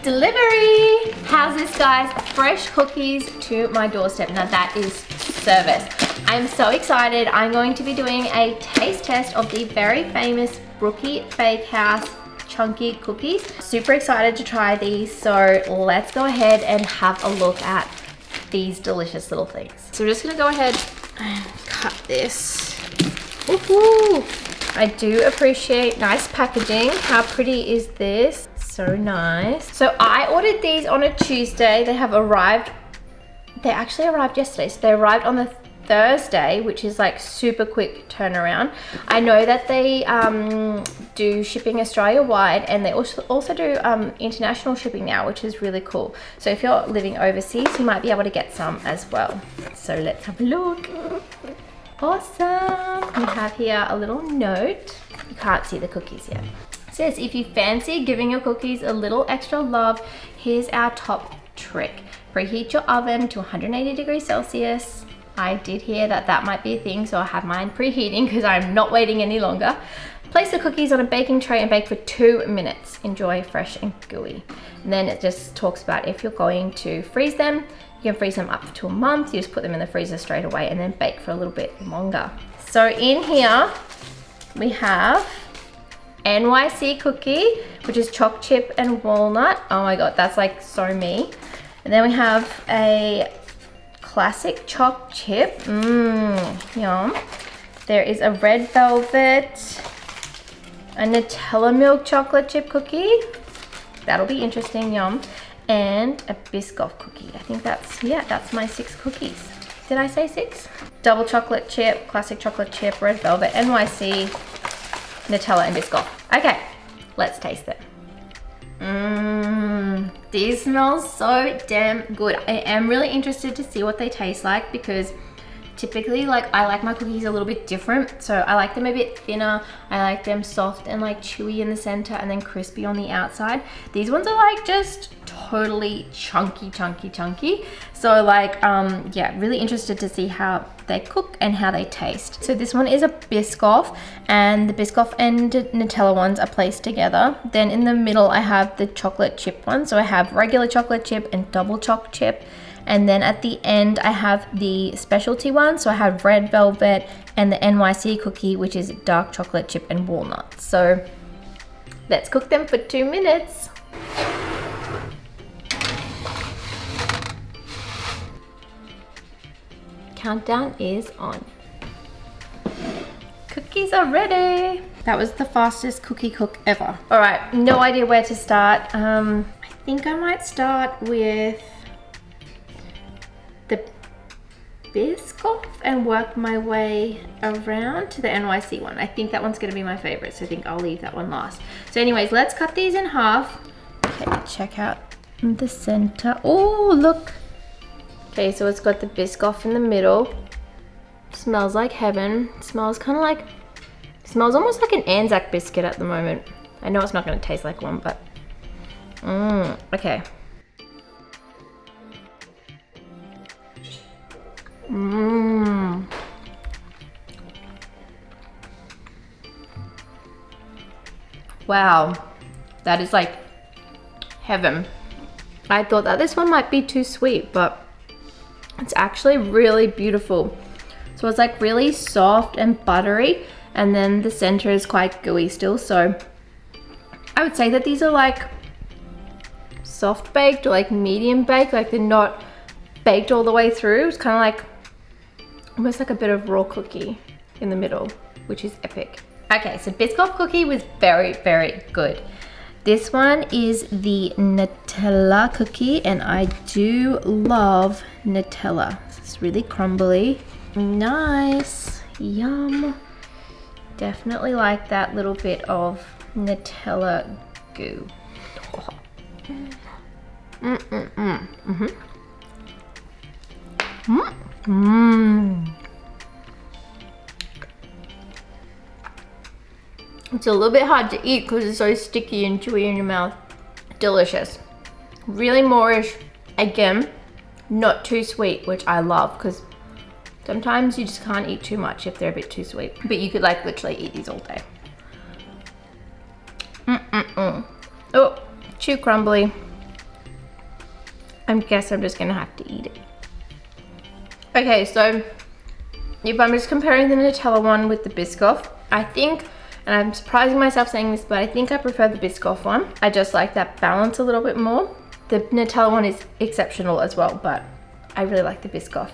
delivery. How's this, guys? Fresh cookies to my doorstep. Now that is service. I'm so excited. I'm going to be doing a taste test of the very famous BROOKI Bakehouse chunky cookies. Super excited to try these, so let's go ahead and have a look at these delicious little things. So we're just gonna go ahead and cut this. Woohoo! I do appreciate nice packaging. How pretty is this? So nice. So I ordered these on a Tuesday. They have arrived, they actually arrived yesterday. So they arrived on the Thursday, which is like super quick turnaround. I know that they do shipping Australia wide, and they also do international shipping now, which is really cool. So if you're living overseas, you might be able to get some as well. So let's have a look. Awesome. We have here a little note. You can't see the cookies yet. It says, if you fancy giving your cookies a little extra love, here's our top trick. Preheat your oven to 180 degrees Celsius. I did hear that that might be a thing, so I have mine preheating because I'm not waiting any longer. Place the cookies on a baking tray and bake for 2 minutes. Enjoy fresh and gooey. And then it just talks about if you're going to freeze them, you can freeze them up to a month. You just put them in the freezer straight away and then bake for a little bit longer. So in here we have NYC cookie, which is choc chip and walnut. Oh my god, that's like so me. And then we have a classic choc chip. Yum. There is a red velvet, a Nutella milk chocolate chip cookie. That'll be interesting, yum. And a Biscoff cookie. I think that's, yeah, that's my 6 cookies. Did I say 6? Double chocolate chip, classic chocolate chip, red velvet, NYC, Nutella, and Biscoff. Okay, let's taste it. These smell so damn good. I am really interested to see what they taste like, because typically, like, I like my cookies a little bit different. So I like them a bit thinner. I like them soft and like chewy in the center and then crispy on the outside. These ones are like just totally chunky. So like, yeah, really interested to see how they cook and how they taste. So this one is a Biscoff, and the Biscoff and Nutella ones are placed together. Then in the middle, I have the chocolate chip one. So I have regular chocolate chip and double choc chip. And then at the end, I have the specialty one. So I have red velvet and the NYC cookie, which is dark chocolate chip and walnut. So let's cook them for 2 minutes. Countdown is on. Cookies are ready. That was the fastest cookie cook ever. All right, no idea where to start. I think I might start with the Biscoff and work my way around to the NYC one. I think that one's gonna be my favorite, so I think I'll leave that one last. So anyways, let's cut these in half. Okay, check out the center. Oh, look. Okay, so it's got the Biscoff in the middle. Smells like heaven. Smells kind of like, smells almost like an Anzac biscuit at the moment. I know it's not gonna taste like one, but okay. Wow, that is like heaven. I thought that this one might be too sweet, but it's actually really beautiful. So it's like really soft and buttery, and then the center is quite gooey still. So I would say that these are like soft baked or like medium baked, like they're not baked all the way through. It's kind of like almost like a bit of raw cookie in the middle, which is epic. Okay, so Biscoff cookie was very, very good. This one is the Nutella cookie, and I do love Nutella. It's really crumbly. Nice, yum. Definitely like that little bit of Nutella goo. It's a little bit hard to eat because it's so sticky and chewy in your mouth. Delicious. Really Moorish. Again, not too sweet, which I love, because sometimes you just can't eat too much if they're a bit too sweet. But you could like literally eat these all day. Oh, too crumbly. I guess I'm just gonna have to eat it. Okay, so if I'm just comparing the Nutella one with the Biscoff, I think, and I'm surprising myself saying this, but I think I prefer the Biscoff one. I just like that balance a little bit more. The Nutella one is exceptional as well, but I really like the Biscoff.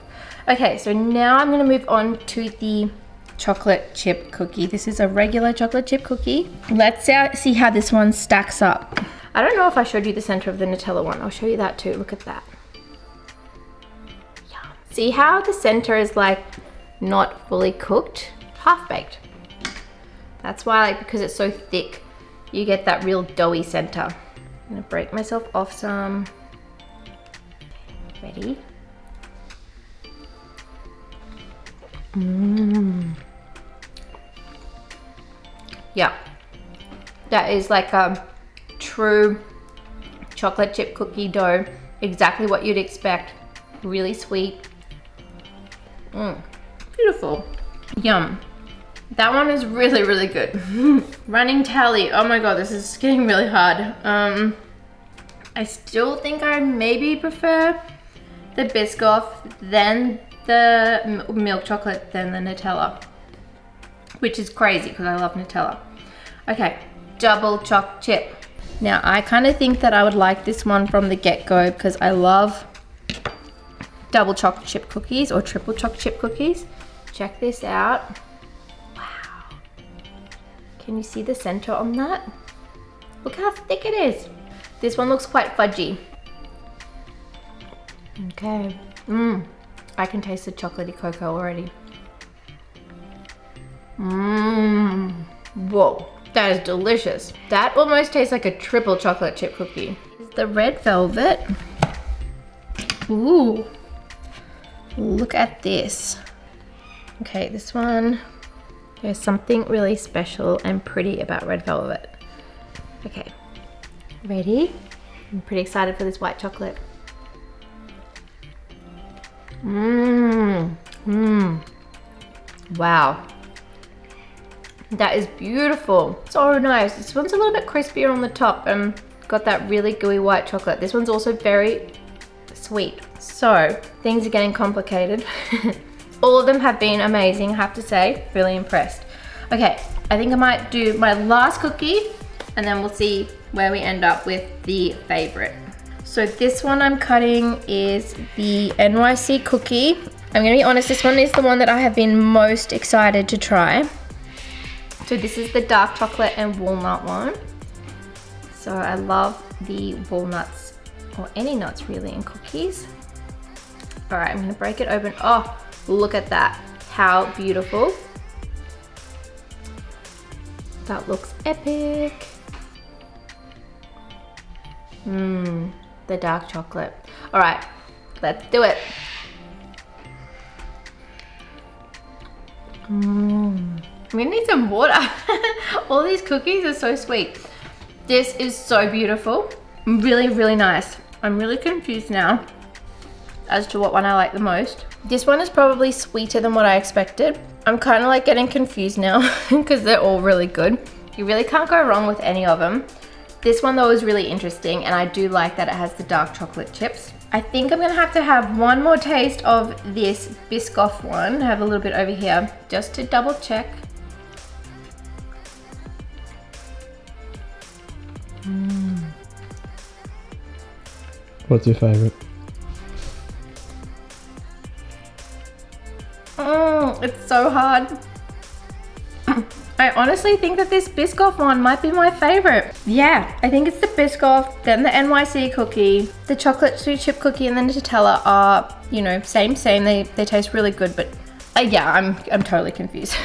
Okay, so now I'm gonna move on to the chocolate chip cookie. This is a regular chocolate chip cookie. Let's see how this one stacks up. I don't know if I showed you the center of the Nutella one. I'll show you that too. Look at that. Yum. See how the center is like not fully cooked? Half baked. That's why, like, because it's so thick, you get that real doughy center. I'm gonna break myself off some. Ready? Yeah, that is like a true chocolate chip cookie dough. Exactly what you'd expect. Really sweet. Beautiful. Yum. That one is really, really good. Running tally. Oh my god, this is getting really hard. I still think I maybe prefer the Biscoff, then the milk chocolate, then the Nutella, which is crazy because I love Nutella. Okay, double choc chip. Now I kind of think that I would like this one from the get-go because I love double choc chip cookies or triple choc chip cookies. Check this out. Wow. Can you see the center on that? Look how thick it is. This one looks quite fudgy. Okay. I can taste the chocolatey cocoa already. Whoa, that is delicious. That almost tastes like a triple chocolate chip cookie. The red velvet. Ooh, look at this. Okay, this one, there's something really special and pretty about red velvet. Okay, ready? I'm pretty excited for this white chocolate. Wow. That is beautiful. So nice. This one's a little bit crispier on the top and got that really gooey white chocolate. This one's also very sweet. So things are getting complicated. All of them have been amazing, I have to say. Really impressed. Okay, I think I might do my last cookie and then we'll see where we end up with the favorite. So this one I'm cutting is the NYC cookie. I'm gonna be honest, this one is the one that I have been most excited to try. So this is the dark chocolate and walnut one. So I love the walnuts, or any nuts really, in cookies. All right, I'm gonna break it open. Oh, look at that, how beautiful. That looks epic. The dark chocolate. All right, let's do it. I'm gonna need some water. All these cookies are so sweet. This is so beautiful. Really, really nice. I'm really confused now as to what one I like the most. This one is probably sweeter than what I expected. I'm kind of like getting confused now because they're all really good. You really can't go wrong with any of them. This one though is really interesting and I do like that it has the dark chocolate chips. I think I'm gonna have to have one more taste of this Biscoff one. I have a little bit over here just to double check. What's your favorite? It's so hard. I honestly think that this Biscoff one might be my favorite. Yeah, I think it's the Biscoff, then the NYC cookie, the chocolate chip cookie and the Nutella are, you know, same. They taste really good, but yeah, I'm totally confused.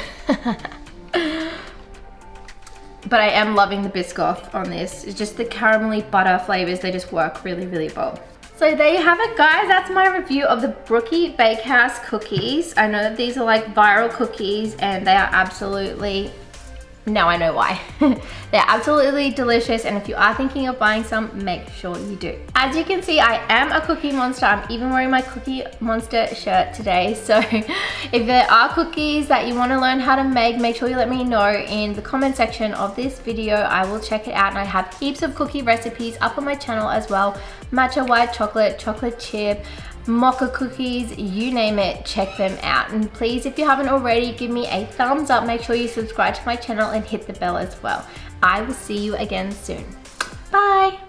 But I am loving the Biscoff on this. It's just the caramelly butter flavors, they just work really, really well. So there you have it, guys. That's my review of the Brookie Bakehouse cookies. I know that these are like viral cookies and they are absolutely Now I know why. They're absolutely delicious, and if you are thinking of buying some, make sure you do. As you can see, I am a cookie monster. I'm even wearing my Cookie Monster shirt today. So if there are cookies that you want to learn how to make sure you let me know in the comment section of this video. I will check it out, and I have heaps of cookie recipes up on my channel as well. Matcha white chocolate, chocolate chip, mocha cookies, you name it, check them out. And please, if you haven't already, give me a thumbs up. Make sure you subscribe to my channel and hit the bell as well. I will see you again soon. Bye.